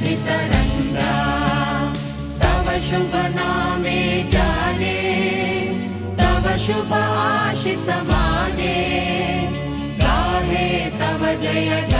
तरङ्गा तव शुभ नामे जाने तव शुभ आशीष माने गाहे तव जय